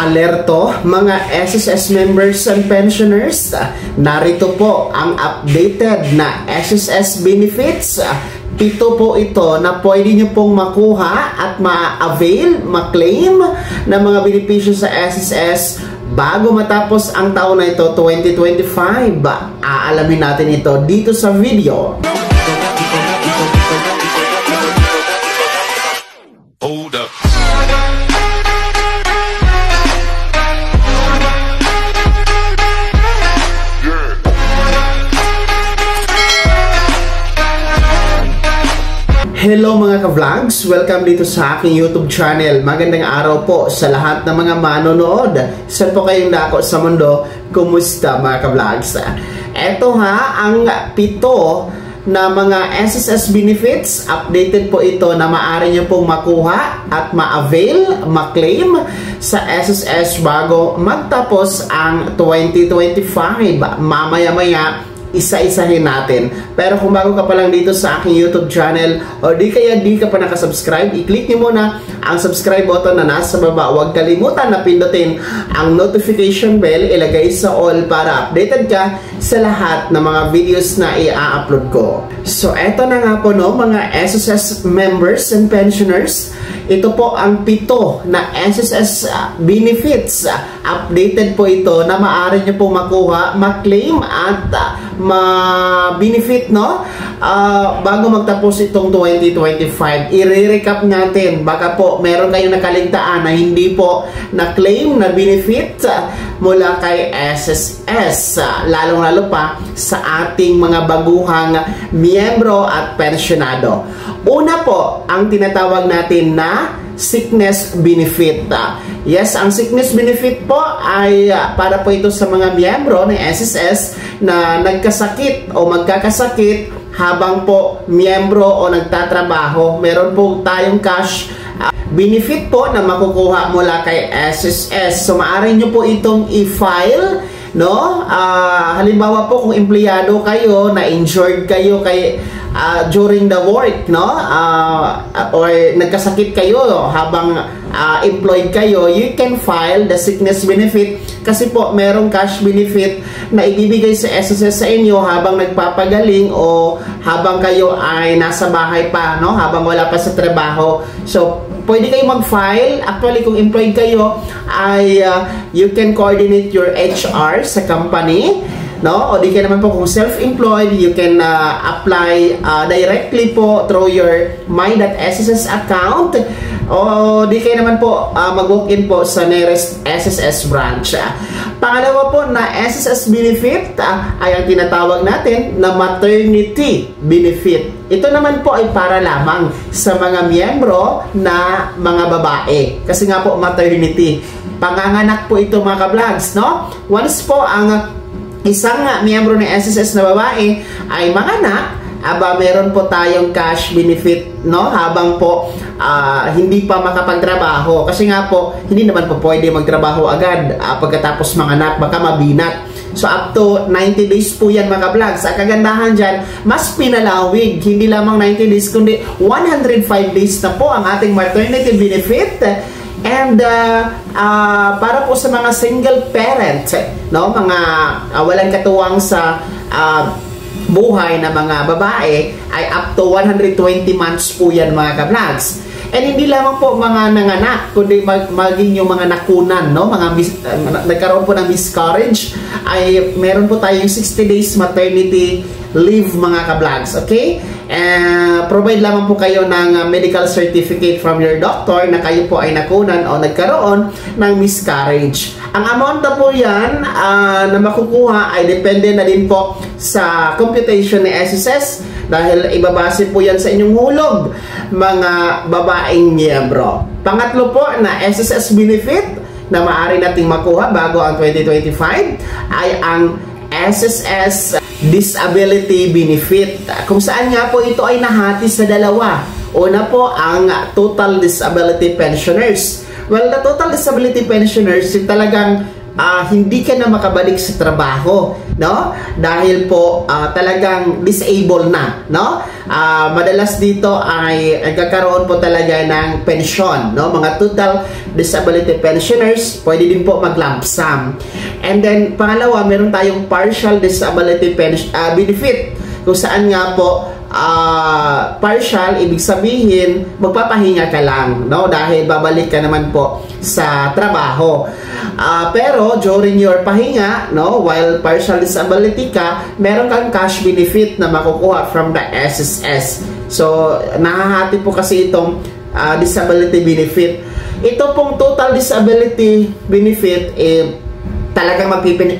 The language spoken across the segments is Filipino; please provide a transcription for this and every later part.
Alerto mga SSS members and pensioners, narito po ang updated na SSS benefits. Pito po ito na pwede nyo pong makuha at ma-avail, ma-claim na mga benepisyo sa SSS bago matapos ang taon na ito, 2025. Aalamin natin ito dito sa video. Hold up. Hello mga ka-vlogs! Welcome dito sa aking YouTube channel. Magandang araw po sa lahat ng mga manonood. Saan po kayong dako sa mundo? Kumusta mga ka-vlogs? Ito ang pito na mga SSS benefits. Updated po ito na maaari nyo pong makuha at ma-avail, ma-claim sa SSS bago magtapos ang 2025. Mamaya-maya isa-isahin natin. Pero kung bago ka pa lang dito sa aking YouTube channel o di ka pa nakasubscribe, i-click nyo muna ang subscribe button na nasa baba. Huwag kalimutan na pindutin ang notification bell, ilagay sa all para updated ka sa lahat ng mga videos na i-upload ko. So eto na nga po mga SSS members and pensioners. Ito po ang pito na SSS benefits. Updated po ito na maaari nyo po makuha, ma-claim at ma-benefit bago magtapos itong 2025. I-recap natin. Baka po meron kayong nakaligtaan na hindi po na-claim na benefit mula kay SSS. Lalong-lalo pa sa ating mga baguhang miyembro at pensionado. Una po, ang tinatawag natin na sickness benefit. Yes, ang sickness benefit po ay para po ito sa mga miyembro ng SSS na nagkasakit o magkakasakit habang po miyembro o nagtatrabaho. Meron po tayong cash benefit po na makukuha mula kay SSS. So maaari nyo po itong i-file, halimbawa po kung empleyado kayo, na injured kayo during the work, or nagkasakit kayo habang employed kayo, you can file the sickness benefit kasi po merong cash benefit na ibibigay sa SSS sa inyo habang nagpapagaling o habang kayo ay nasa bahay pa, habang wala pa sa trabaho. So pwede kayo mag-file. Actually, kung employed kayo, ay you can coordinate your HR sa company, o di kayo naman po kung self-employed, you can apply directly po through your my.sss account, o di kayo naman po mag-walk-in po sa nearest SSS branch. Pangalawa po na SSS benefit ay ang tinatawag natin na maternity benefit. Ito naman po ay para lamang sa mga miyembro na mga babae. Kasi nga po maternity. Panganganak po ito mga ka-vlogs, Once po ang isang miyembro ng SSS na babae ay manganak, meron po tayong cash benefit, habang po hindi pa makapagtrabaho. Kasi nga po, hindi naman po pwede magtrabaho agad pagkatapos manganak, baka mabinat. So up to 90 days po yan mga vlogs. Ang kagandahan dyan, mas pinalawig. Hindi lamang 90 days, kundi 105 days na po ang ating maternity benefit. And para po sa mga single parent, mga walang katuwang sa buhay na mga babae, ay up to 120 months po yan mga ka-vlogs. And hindi lamang po mga nanganak, kundi maging yung mga nakunan, nagkaroon po ng miscarriage, ay meron po tayong 60 days maternity leave mga ka-vlogs, okay? Provide lamang po kayo ng medical certificate from your doctor na kayo po ay nakunan o nagkaroon ng miscarriage. Ang amount na po yan na makukuha ay depende na din po sa computation ni SSS dahil ibabase po yan sa inyong hulog, mga babaeng miyembro. Pangatlo po na SSS benefit na maaari nating makuha bago ang 2025 ay ang SSS disability benefit, kung saan nga po ito ay nahati sa dalawa. Una po ang total disability pensioners. Well, the total disability pensioners, yung talagang hindi ka na makabalik sa trabaho, no? Dahil po talagang disabled na, no? Madalas dito ay nagkakaroon po talaga ng pensyon, no? Mga total disability pensioners, pwede din po mag-lump sum. And then pangalawa, meron tayong partial disability benefit, kung saan nga po partial, ibig sabihin magpapahinga ka lang, no? Dahil babalik ka naman po sa trabaho. Pero during your pahinga, no, while partial disability ka, meron kang cash benefit na makukuha from the SSS. So nahahati po kasi itong disability benefit. Ito pong total disability benefit, talagang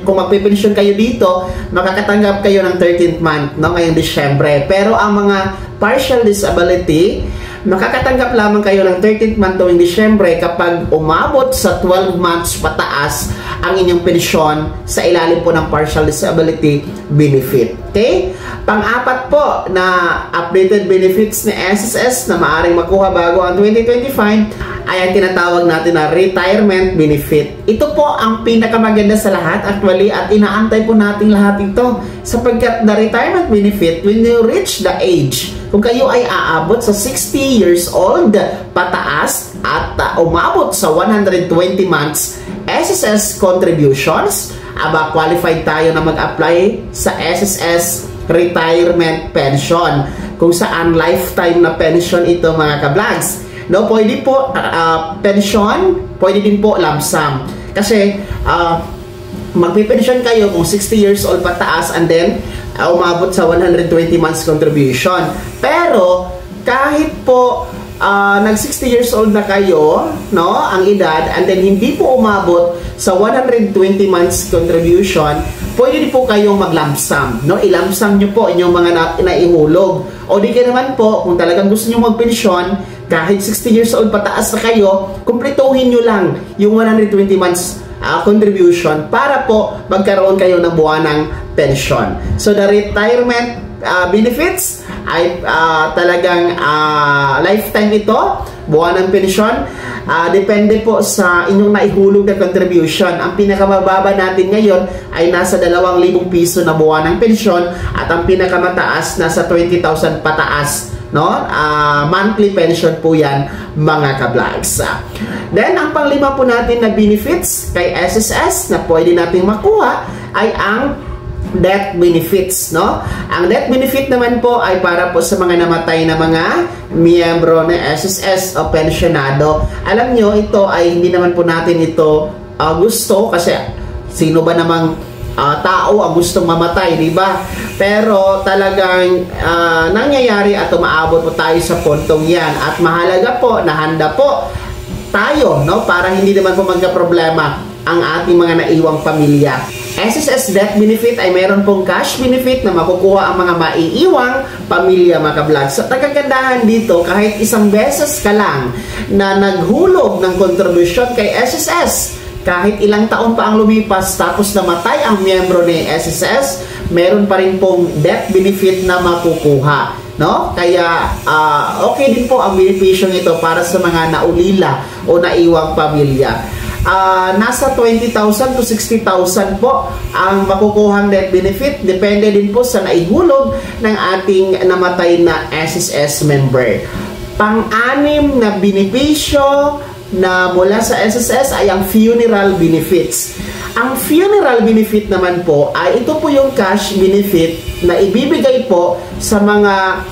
kung magpipensyon kayo dito, makakatanggap kayo ng 13th month, no, ngayong Disyembre. Pero ang mga partial disability, makakatanggap lamang kayo ng 13th month tuwing Disyembre kapag umabot sa 12 months pataas ang inyong pensyon sa ilalim po ng partial disability benefit. Okay? Pang-apat po na updated benefits ni SSS na maaaring makuha bago ang 2025 ay ang tinatawag natin na retirement benefit. Ito po ang pinakamaganda sa lahat actually, at inaantay po natin lahat ito sapagkat the retirement benefit, when you reach the age, kung kayo ay aabot sa 60 years old pataas at umabot sa 120 months SSS contributions, qualified tayo na mag-apply sa SSS retirement pension, kung saan lifetime na pension ito mga kablags. No, pwede po pension, pwede din po lump sum. Kasi magpipensyon kayo kung 60 years old pataas and then umabot sa 120 months contribution. Pero kahit po nag 60 years old na kayo, no, ang edad, and then hindi po umabot sa 120 months contribution, pwede din po kayong mag-lump sum, no? I-lump sum nyo po inyong mga naihulog. O di ka naman po, kung talagang gusto nyo magpensyon, kahit 60 years old pataas na kayo, kumpletuhin nyo lang yung 120 months contribution para po magkaroon kayo ng buwanang pension. So the retirement benefits ay talagang lifetime ito, buwanang pensyon. Depende po sa inyong naihulog na contribution. Ang pinakamababa natin ngayon ay nasa 2,000 piso na buwanang pensyon at ang pinakamataas nasa 20,000 pataas, no? Monthly pension po yan mga kablags. Then ang panglima po natin na benefits kay SSS na pwede nating makuha ay ang death benefits, no? Ang death benefit naman po ay para po sa mga namatay na mga miyembro ng SSS o pensionado. Alam nyo, ito ay hindi naman po natin ito gusto, kasi sino ba namang tao ang gustong mamatay, di ba? Pero talagang nangyayari at umaabot po tayo sa puntong yan, at mahalaga po na handa po tayo, no, para hindi naman po magka-problema ang ating mga naiwang pamilya. SSS death benefit ay meron pong cash benefit na makukuha ang mga maiiwang pamilya mga ka-vlog. So tagagandahan dito, kahit isang beses ka lang na naghulog ng kontribusyon kay SSS, kahit ilang taon pa ang lumipas tapos namatay ang miyembro ni SSS, meron pa rin pong death benefit na makukuha, no? Kaya okay din po ang benepisyo nito para sa mga naulila o naiwang pamilya. Nasa 20,000 to 60,000 po ang makukuhang death benefit. Depende din po sa naihulog ng ating namatay na SSS member. Pang-anim na benepisyo na mula sa SSS ay ang funeral benefits. Ang funeral benefit naman po ay ito po yung cash benefit na ibibigay po sa mga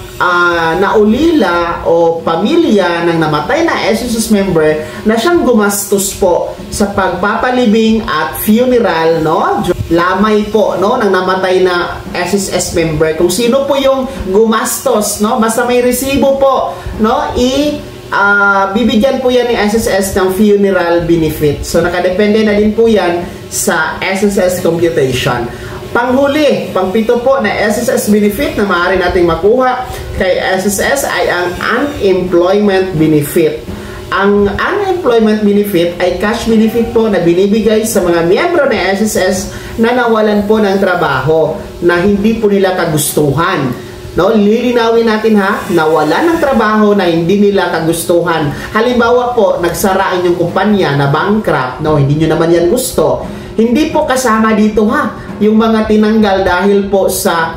naulila o pamilya ng namatay na SSS member na siyang gumastos po sa pagpapalibing at funeral, no? Lamay po, no, ng namatay na SSS member. Kung sino po yung gumastos, no? Basta may resibo po, no? Bibigyan po yan ni SSS ng funeral benefit. So nakadepende na din po yan sa SSS computation. Panghuli, pangpito po na SSS benefit na maaari nating makuha kay SSS ay ang unemployment benefit. Ang unemployment benefit ay cash benefit po na binibigay sa mga miyembro ng SSS na nawalan po ng trabaho na hindi po nila kagustuhan. No, lilinawin natin ha, nawalan ng trabaho na hindi nila kagustuhan. Halimbawa po, nagsara ang inyong kumpanya na bankrupt, no, hindi nyo naman yan gusto. Hindi po kasama dito ha, yung mga tinanggal dahil po sa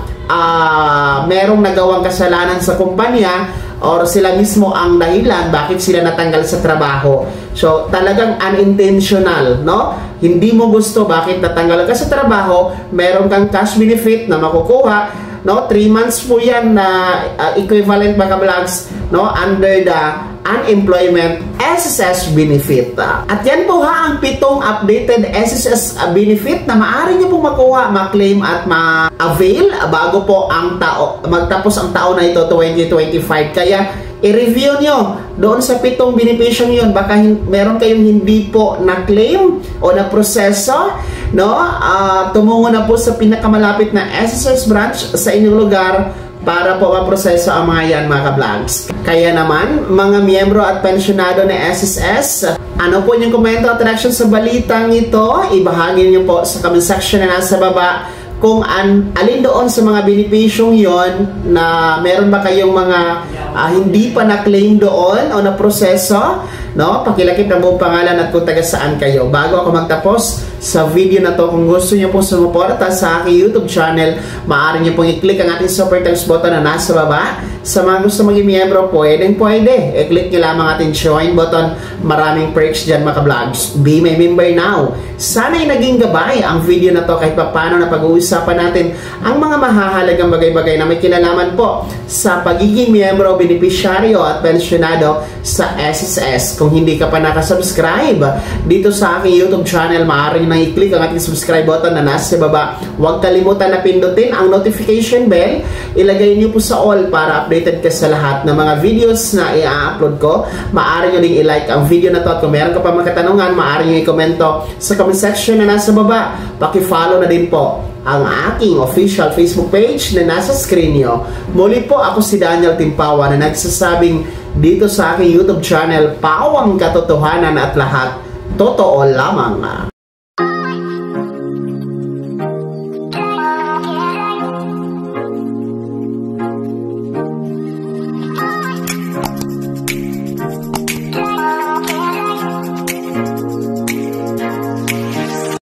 merong nagawang kasalanan sa kumpanya or sila mismo ang dahilan bakit sila natanggal sa trabaho. So, talagang unintentional, no? Hindi mo gusto bakit natanggal ka sa trabaho, meron kang cash benefit na makukuha, no? 3 months po yan na equivalent mga vlogs, no? Under the unemployment SSS benefit. At yan po ha ang 7 updated SSS benefit na maaari nyo pong makuha, ma-claim at ma-avail bago po ang magtapos ang taon na ito 2025. Kaya i-review nyo doon sa 7 benepisyon yun. Baka meron kayong hindi po na-claim o na-proseso, no? Tumungo na po sa pinakamalapit na SSS branch sa inyong lugar para po maproseso ang mga yan mga ka-vlogs. Kaya naman, mga miyembro at pensyonado ng SSS, ano po yung komento at reaction sa balitang ito? Ibahagi niyo po sa comment section na nasa baba kung alin doon sa mga benepisyong yon na meron ba kayong mga hindi pa na-claim doon o na-proseso, no? Pakilakip ng buong pangalan at kung taga saan kayo. Bago ako magtapos sa video na to, kung gusto niyo pong sumuporta sa aking YouTube channel, maaari niyo pong i-click ang ating super thanks button na nasa baba. Sa mga gusto maging miyembro, pwede. I-click niyo lamang ating join button. Maraming perks dyan mga vlogs. Be my member now. Sana'y naging gabay ang video na to kahit paano na pag-uusapan natin ang mga mahahalagang bagay-bagay na may kinalaman po sa pagiging miyembro, benepisyaryo at pensyonado sa SSS. Kung hindi ka pa nakasubscribe dito sa aking YouTube channel, maaari nang i-click ang ating subscribe button na nasa baba. Huwag kalimutan na pindutin ang notification bell. Ilagay niyo po sa all para updated ka sa lahat ng mga videos na i-upload ko. Maaari nyo ding i-like ang video na to at kung meron ka pa mga katanungan, maaari nyo i-komento sa comment section na nasa baba. Paki-follow na din po ang aking official Facebook page na nasa screen nyo. Muli po, ako si Daniel Timpawa na nagsasabing dito sa aking YouTube channel, pawang katotohanan at lahat totoo lamang.